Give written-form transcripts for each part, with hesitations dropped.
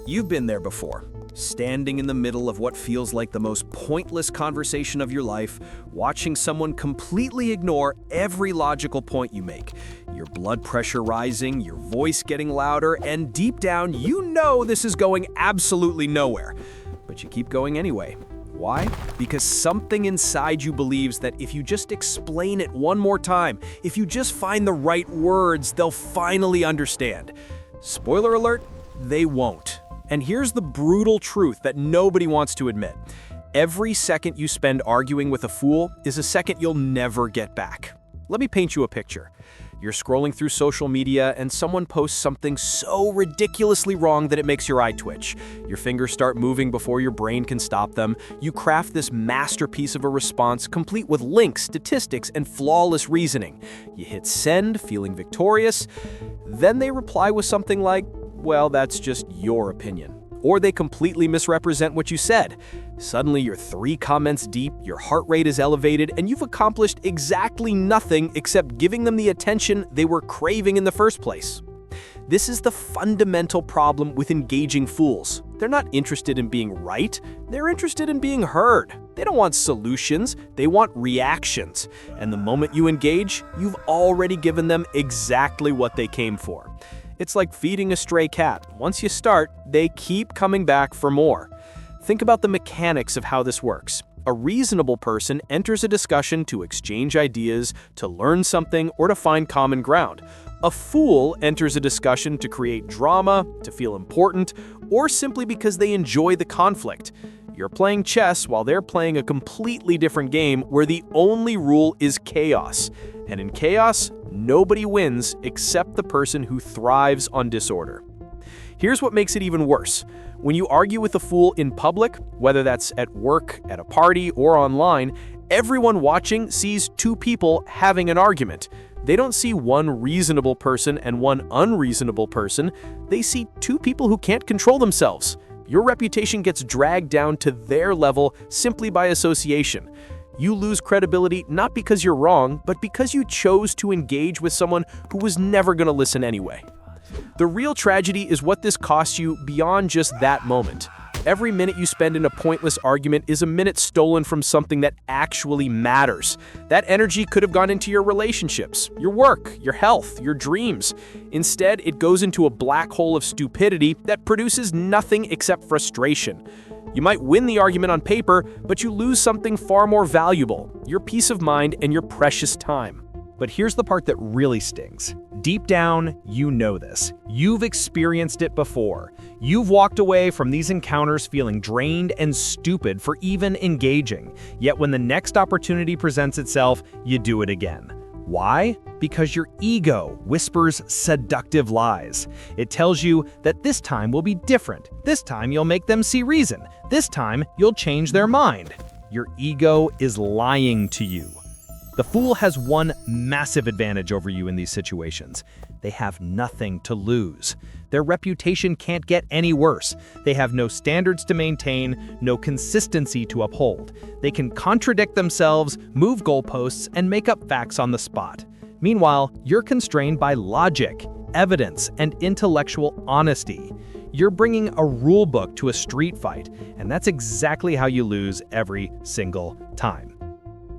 You've been there before, standing in the middle of what feels like the most pointless conversation of your life, watching someone completely ignore every logical point you make. Your blood pressure rising, your voice getting louder, and deep down, you know this is going absolutely nowhere. But you keep going anyway. Why? Because something inside you believes that if you just explain it one more time, if you just find the right words, they'll finally understand. Spoiler alert, they won't. And here's the brutal truth that nobody wants to admit. Every second you spend arguing with a fool is a second you'll never get back. Let me paint you a picture. You're scrolling through social media and someone posts something so ridiculously wrong that it makes your eye twitch. Your fingers start moving before your brain can stop them. You craft this masterpiece of a response complete with links, statistics, and flawless reasoning. You hit send, feeling victorious. Then they reply with something like, well, that's just your opinion. Or they completely misrepresent what you said. Suddenly you're 3 comments deep, your heart rate is elevated, and you've accomplished exactly nothing except giving them the attention they were craving in the first place. This is the fundamental problem with engaging fools. They're not interested in being right, they're interested in being heard. They don't want solutions, they want reactions. And the moment you engage, you've already given them exactly what they came for. It's like feeding a stray cat. Once you start, they keep coming back for more. Think about the mechanics of how this works. A reasonable person enters a discussion to exchange ideas, to learn something, or to find common ground. A fool enters a discussion to create drama, to feel important, or simply because they enjoy the conflict. You're playing chess while they're playing a completely different game where the only rule is chaos. And in chaos, nobody wins except the person who thrives on disorder. Here's what makes it even worse. When you argue with a fool in public, whether that's at work, at a party, or online, everyone watching sees 2 people having an argument. They don't see one reasonable person and one unreasonable person. They see 2 people who can't control themselves. Your reputation gets dragged down to their level simply by association. You lose credibility not because you're wrong, but because you chose to engage with someone who was never going to listen anyway. The real tragedy is what this costs you beyond just that moment. Every minute you spend in a pointless argument is a minute stolen from something that actually matters. That energy could have gone into your relationships, your work, your health, your dreams. Instead, it goes into a black hole of stupidity that produces nothing except frustration. You might win the argument on paper, but you lose something far more valuable, your peace of mind and your precious time. But here's the part that really stings. Deep down, you know this. You've experienced it before. You've walked away from these encounters feeling drained and stupid for even engaging. Yet when the next opportunity presents itself, you do it again. Why? Because your ego whispers seductive lies. It tells you that this time will be different. This time you'll make them see reason. This time you'll change their mind. Your ego is lying to you. The fool has one massive advantage over you in these situations. They have nothing to lose. Their reputation can't get any worse. They have no standards to maintain, no consistency to uphold. They can contradict themselves, move goalposts, and make up facts on the spot. Meanwhile, you're constrained by logic, evidence, and intellectual honesty. You're bringing a rule book to a street fight, and that's exactly how you lose every single time.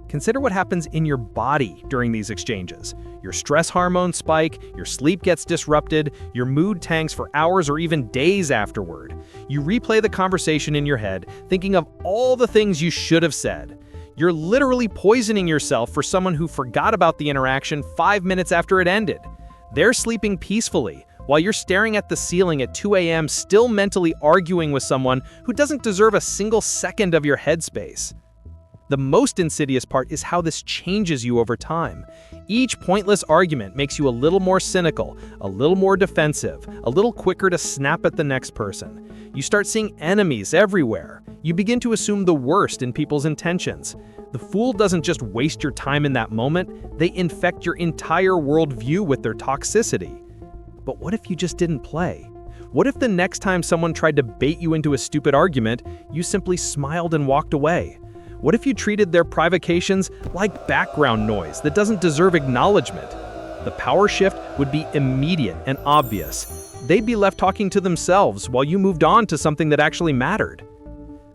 Consider what happens in your body during these exchanges. Your stress hormones spike, your sleep gets disrupted, your mood tanks for hours or even days afterward. You replay the conversation in your head, thinking of all the things you should have said. You're literally poisoning yourself for someone who forgot about the interaction 5 minutes after it ended. They're sleeping peacefully, while you're staring at the ceiling at 2 a.m. still mentally arguing with someone who doesn't deserve a single second of your headspace. The most insidious part is how this changes you over time. Each pointless argument makes you a little more cynical, a little more defensive, a little quicker to snap at the next person. You start seeing enemies everywhere. You begin to assume the worst in people's intentions. The fool doesn't just waste your time in that moment, they infect your entire worldview with their toxicity. But what if you just didn't play? What if the next time someone tried to bait you into a stupid argument, you simply smiled and walked away? What if you treated their provocations like background noise that doesn't deserve acknowledgement? The power shift would be immediate and obvious. they'd be left talking to themselves while you moved on to something that actually mattered.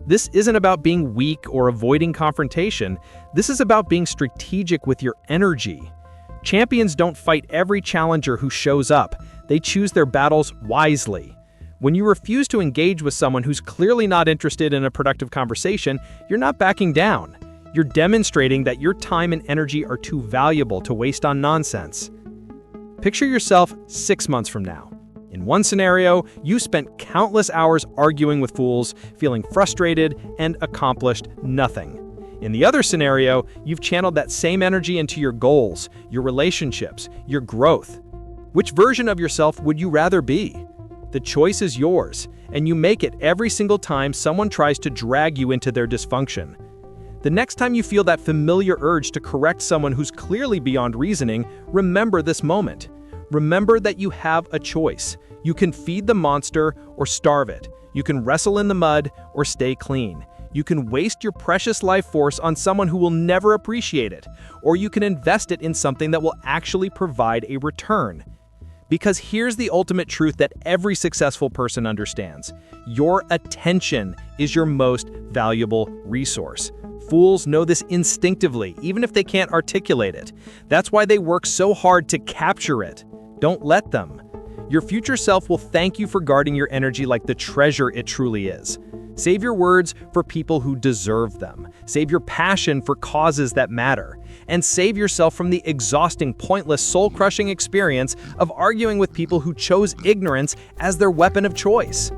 This isn't about being weak or avoiding confrontation. This is about being strategic with your energy. Champions don't fight every challenger who shows up. They choose their battles wisely. When you refuse to engage with someone who's clearly not interested in a productive conversation, you're not backing down. You're demonstrating that your time and energy are too valuable to waste on nonsense. Picture yourself 6 months from now. In one scenario, you spent countless hours arguing with fools, feeling frustrated, and accomplished nothing. In the other scenario, you've channeled that same energy into your goals, your relationships, your growth. Which version of yourself would you rather be? The choice is yours, and you make it every single time someone tries to drag you into their dysfunction. The next time you feel that familiar urge to correct someone who's clearly beyond reasoning, remember this moment. Remember that you have a choice. You can feed the monster or starve it. You can wrestle in the mud or stay clean. You can waste your precious life force on someone who will never appreciate it, or you can invest it in something that will actually provide a return. Because here's the ultimate truth that every successful person understands. Your attention is your most valuable resource. Fools know this instinctively, even if they can't articulate it. That's why they work so hard to capture it. Don't let them. Your future self will thank you for guarding your energy like the treasure it truly is. Save your words for people who deserve them. Save your passion for causes that matter. And save yourself from the exhausting, pointless, soul-crushing experience of arguing with people who chose ignorance as their weapon of choice.